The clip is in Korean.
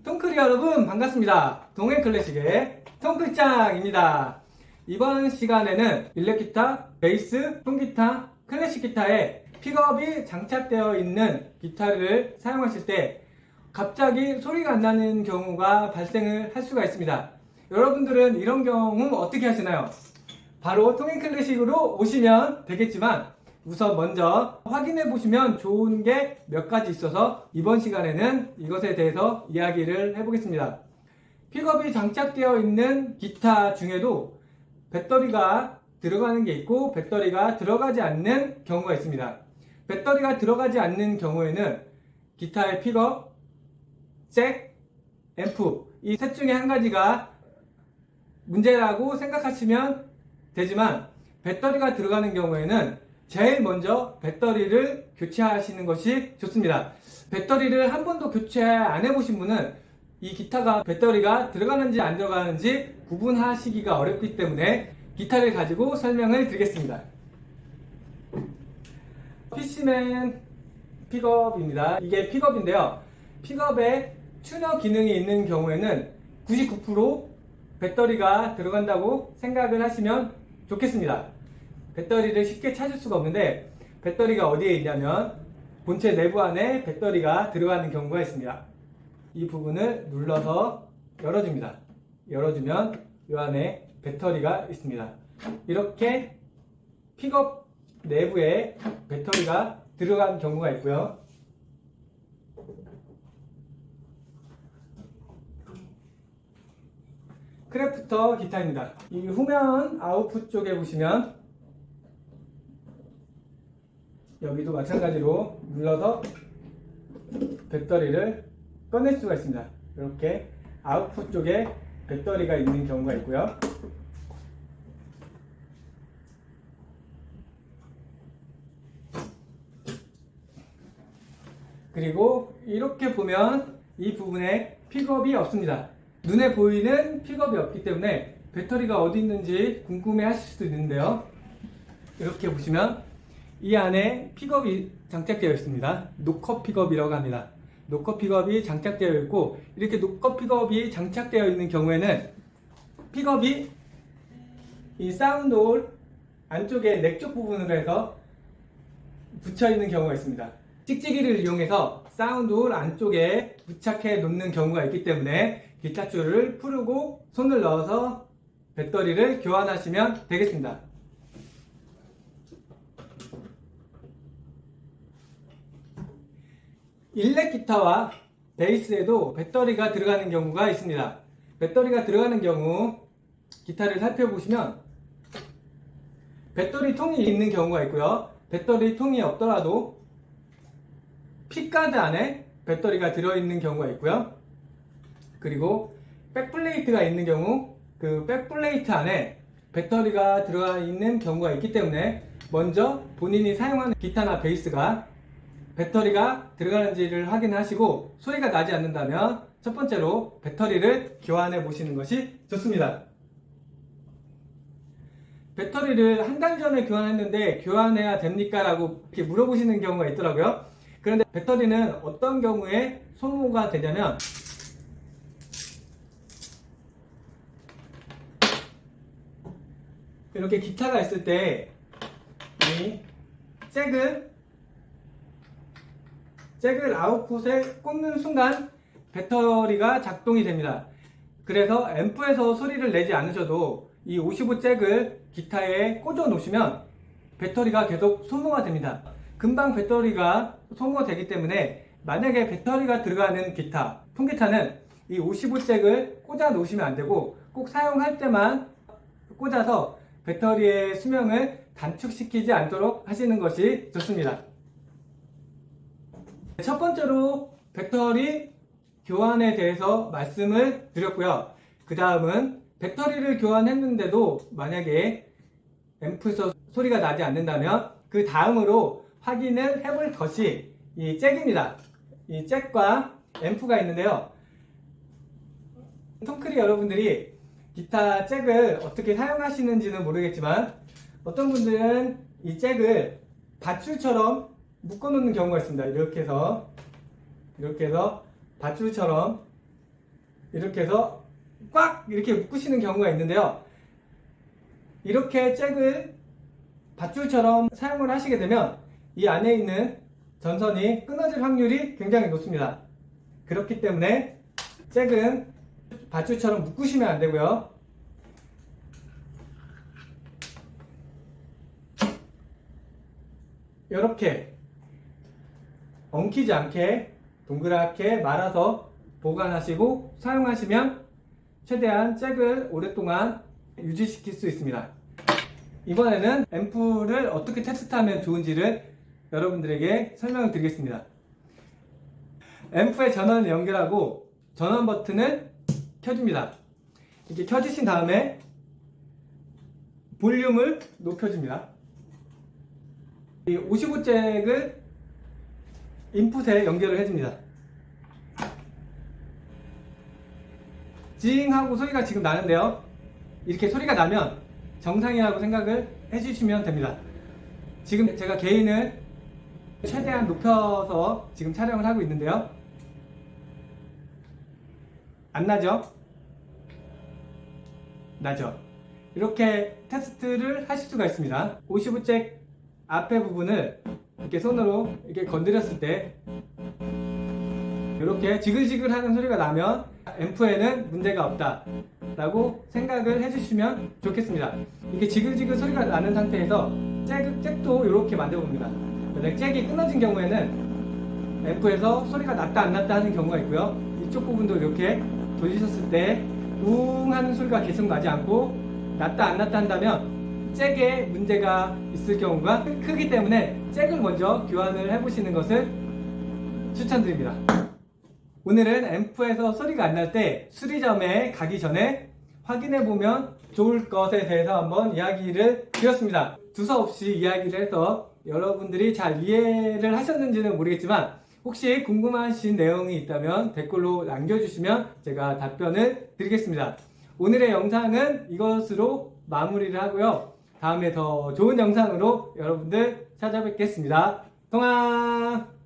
통크리 여러분 반갑습니다. 동해클래식의 통크짱입니다. 이번 시간에는 일렉기타, 베이스, 통기타, 클래식 기타에 픽업이 장착되어 있는 기타를 사용하실 때 갑자기 소리가 안 나는 경우가 발생을 할 수가 있습니다. 여러분들은 이런 경우 어떻게 하시나요? 바로 통해클래식으로 오시면 되겠지만 우선 먼저 확인해 보시면 좋은 게 몇 가지 있어서 이번 시간에는 이것에 대해서 이야기를 해보겠습니다. 픽업이 장착되어 있는 기타 중에도 배터리가 들어가는 게 있고 배터리가 들어가지 않는 경우가 있습니다. 배터리가 들어가지 않는 경우에는 기타의 픽업, 잭, 앰프 이 셋 중에 한 가지가 문제라고 생각하시면 되지만 배터리가 들어가는 경우에는 제일 먼저 배터리를 교체하시는 것이 좋습니다. 배터리를 한 번도 교체 안 해보신 분은 이 기타가 배터리가 들어가는지 안 들어가는지 구분하시기가 어렵기 때문에 기타를 가지고 설명을 드리겠습니다. PC맨 픽업입니다. 이게 픽업인데요. 픽업에 튜너 기능이 있는 경우에는 99% 배터리가 들어간다고 생각을 하시면 좋겠습니다. 배터리를 쉽게 찾을 수가 없는데 배터리가 어디에 있냐면 본체 내부 안에 배터리가 들어가는 경우가 있습니다. 이 부분을 눌러서 열어줍니다. 열어주면 이 안에 배터리가 있습니다. 이렇게 픽업 내부에 배터리가 들어간 경우가 있고요. 크래프터 기타입니다. 이 후면 아웃풋 쪽에 보시면 여기도 마찬가지로 눌러서 배터리를 꺼낼 수가 있습니다. 이렇게 아웃풋 쪽에 배터리가 있는 경우가 있고요. 그리고 이렇게 보면 이 부분에 픽업이 없습니다. 눈에 보이는 픽업이 없기 때문에 배터리가 어디 있는지 궁금해 하실 수도 있는데요. 이렇게 보시면 이 안에 픽업이 장착되어 있습니다. 노컷 픽업이라고 합니다. 노컷 픽업이 장착되어 있고 이렇게 노컷 픽업이 장착되어 있는 경우에는 픽업이 이 사운드 홀 안쪽에 넥 쪽 부분으로 해서 붙여 있는 경우가 있습니다. 찍찍이를 이용해서 사운드 홀 안쪽에 부착해 놓는 경우가 있기 때문에 기타 줄을 풀고 손을 넣어서 배터리를 교환하시면 되겠습니다. 일렉 기타와 베이스에도 배터리가 들어가는 경우가 있습니다. 배터리가 들어가는 경우 기타를 살펴보시면 배터리 통이 있는 경우가 있고요. 배터리 통이 없더라도 픽가드 안에 배터리가 들어있는 경우가 있고요. 그리고 백플레이트가 있는 경우 그 백플레이트 안에 배터리가 들어가 있는 경우가 있기 때문에 먼저 본인이 사용하는 기타나 베이스가 배터리가 들어가는지를 확인하시고 소리가 나지 않는다면 첫 번째로 배터리를 교환해 보시는 것이 좋습니다. 배터리를 한 달 전에 교환했는데 교환해야 됩니까? 라고 이렇게 물어보시는 경우가 있더라고요. 그런데 배터리는 어떤 경우에 소모가 되냐면 이렇게 기타가 있을 때 이 잭을 아웃풋에 꽂는 순간 배터리가 작동이 됩니다. 그래서 앰프에서 소리를 내지 않으셔도 이 55 잭을 기타에 꽂아 놓으시면 배터리가 계속 소모가 됩니다. 금방 배터리가 소모되기 때문에 만약에 배터리가 들어가는 기타, 통기타는 이 55 잭을 꽂아 놓으시면 안 되고 꼭 사용할 때만 꽂아서 배터리의 수명을 단축시키지 않도록 하시는 것이 좋습니다. 첫 번째로 배터리 교환에 대해서 말씀을 드렸고요. 그 다음은 배터리를 교환했는데도 만약에 앰프에서 소리가 나지 않는다면 그 다음으로 확인을 해볼 것이 이 잭입니다. 이 잭과 앰프가 있는데요. 통크리 여러분들이 기타 잭을 어떻게 사용하시는지는 모르겠지만 어떤 분들은 이 잭을 밧줄처럼 묶어 놓는 경우가 있습니다. 이렇게 해서 밧줄처럼 이렇게 해서 꽉 이렇게 묶으시는 경우가 있는데요. 이렇게 잭을 밧줄처럼 사용을 하시게 되면 이 안에 있는 전선이 끊어질 확률이 굉장히 높습니다. 그렇기 때문에 잭은 밧줄처럼 묶으시면 안 되고요. 이렇게 엉키지 않게 동그랗게 말아서 보관하시고 사용하시면 최대한 잭을 오랫동안 유지시킬 수 있습니다. 이번에는 앰프를 어떻게 테스트하면 좋은지를 여러분들에게 설명을 드리겠습니다. 앰프에 전원을 연결하고 전원 버튼을 켜줍니다. 이렇게 켜주신 다음에 볼륨을 높여줍니다. 이 55잭을 인풋에 연결을 해줍니다. 징 하고 소리가 지금 나는데요. 이렇게 소리가 나면 정상이라고 생각을 해주시면 됩니다. 지금 제가 게인을 최대한 높여서 지금 촬영을 하고 있는데요. 안 나죠? 나죠? 이렇게 테스트를 하실 수가 있습니다. 55잭 앞에 부분을 이렇게 손으로 이렇게 건드렸을 때 이렇게 지글지글 하는 소리가 나면 앰프에는 문제가 없다 라고 생각을 해주시면 좋겠습니다. 이게 지글지글 소리가 나는 상태에서 잭도 이렇게 만들어 봅니다. 만약 잭이 끊어진 경우에는 앰프에서 소리가 났다 안 났다 하는 경우가 있고요. 이쪽 부분도 이렇게 돌리셨을 때 웅 하는 소리가 계속 나지 않고 났다 안 났다 한다면 잭에 문제가 있을 경우가 크기 때문에 잭을 먼저 교환을 해보시는 것을 추천드립니다. 오늘은 앰프에서 소리가 안 날 때 수리점에 가기 전에 확인해보면 좋을 것에 대해서 한번 이야기를 드렸습니다. 두서없이 이야기를 해서 여러분들이 잘 이해를 하셨는지는 모르겠지만 혹시 궁금하신 내용이 있다면 댓글로 남겨주시면 제가 답변을 드리겠습니다. 오늘의 영상은 이것으로 마무리를 하고요. 다음에 더 좋은 영상으로 여러분들 찾아뵙겠습니다. 통화!